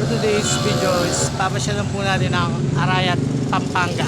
today's video is papasyalan po natin ang Arayat, Pampanga.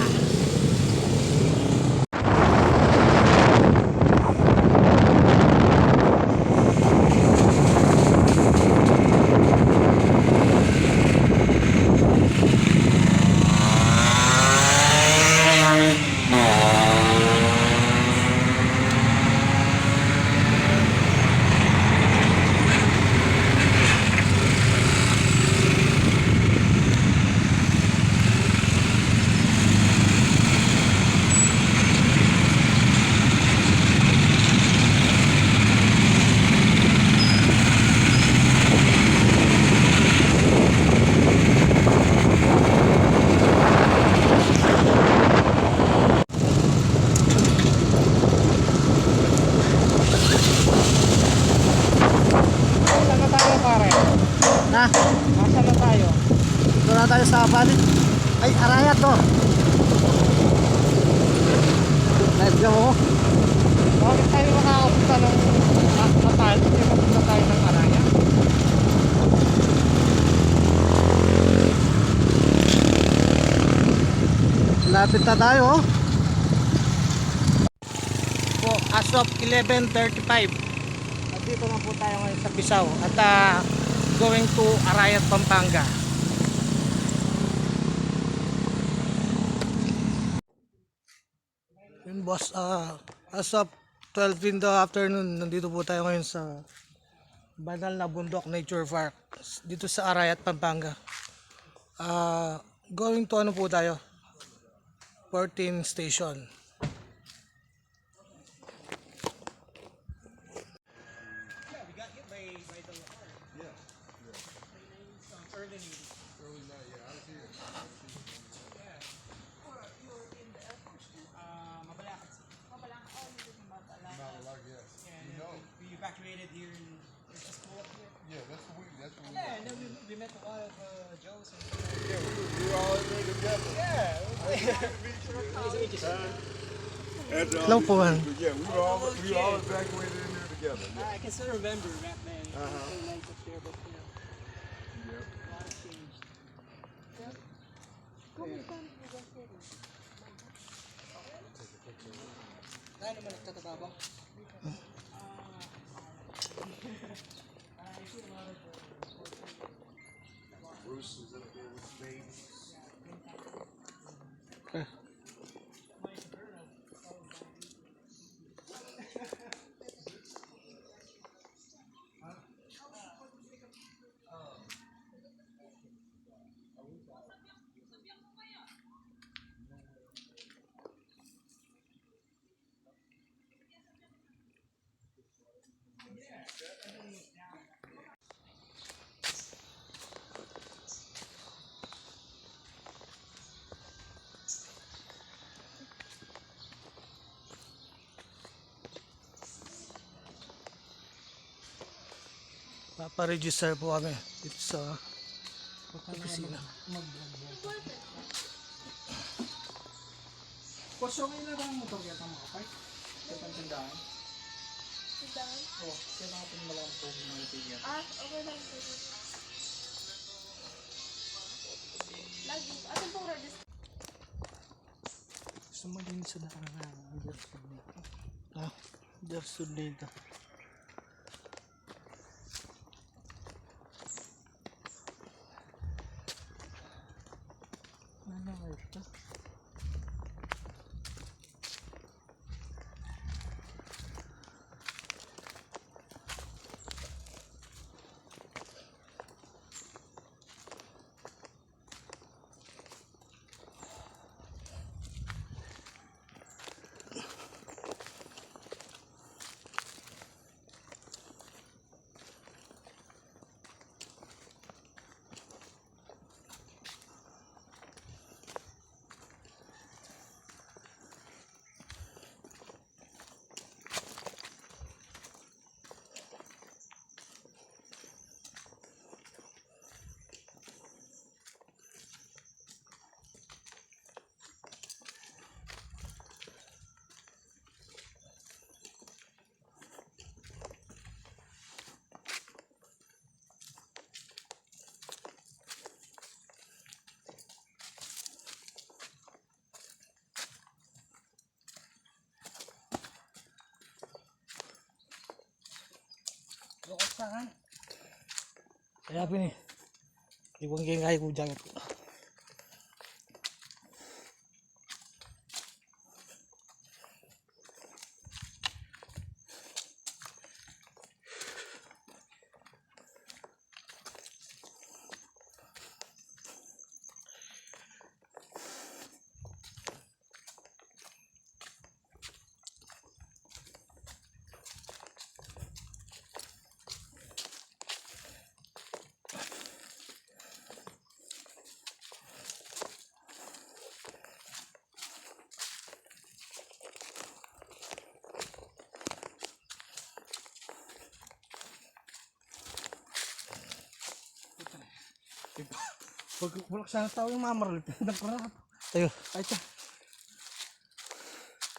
Nasaan na tayo? Dito na tayo sa Balik. Ay, Arayat to. Let's go. Bakit tayo makakapunta ng Natal? Hindi mapunta tayo ng Arayat. Lapit na tayo. Po, as of 11:35. Dito na po tayo ngayon sa Bisaw. At going to Arayat, Pampanga. Yun boss, as of 12 in the afternoon, nandito po tayo ngayon sa Banal na Bundok Nature Park dito sa Arayat, Pampanga. Going to ano po tayo? 14 station. We evacuated here in there's a school up here. Yeah, that's what we. Yeah, and then we met a lot of Joes and Yeah, we were all there together. yeah. Hello po man. Yeah, we were all evacuated in there together. Yeah. I can still remember back then. The lights up there, but you know, Yep. a lot has changed. Ano naman nagtatabang? Bruce was up there with the baby. Paparegister po kami dito sa opisina. Kosongin na lang ang motor yata mga park. Kaya ang tindahan. Tindahan? Oh, kaya natin malang po mga tigyan. Okay lang po. Lagi. Asan pong register? Sumalin sa nakarang Dersud dito. Dersud dito. Ano ba ito? Kaya pini. Ibang kaya ko dyan. Pag bulak sana tao yung mamaril, pinagkarap. Tayo. Ay, tiyan.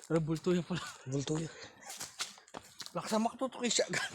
Pero bulto yan pala. Bulto yan. Laksa makatutukoy siya agad.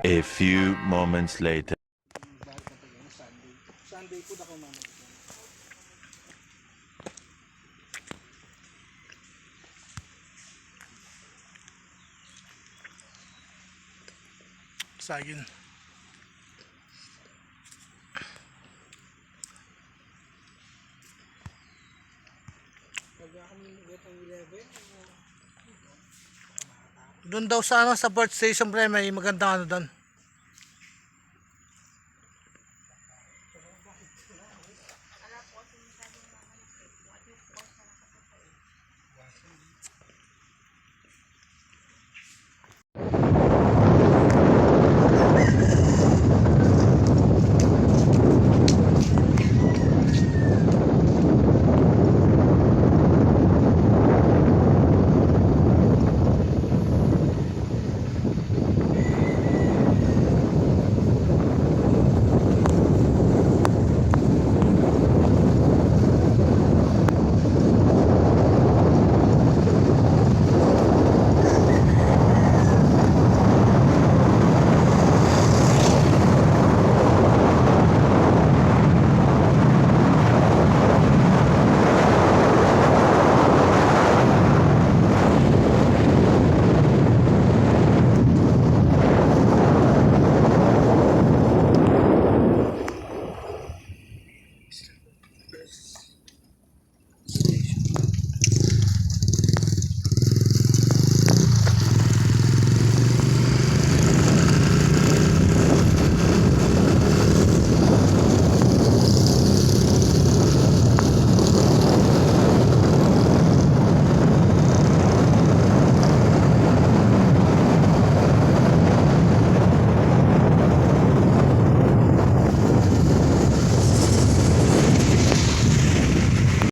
A few moments later. Sunday po ako mama. Sagin. Doon daw sa ano sa port station pre may magandang ano doon.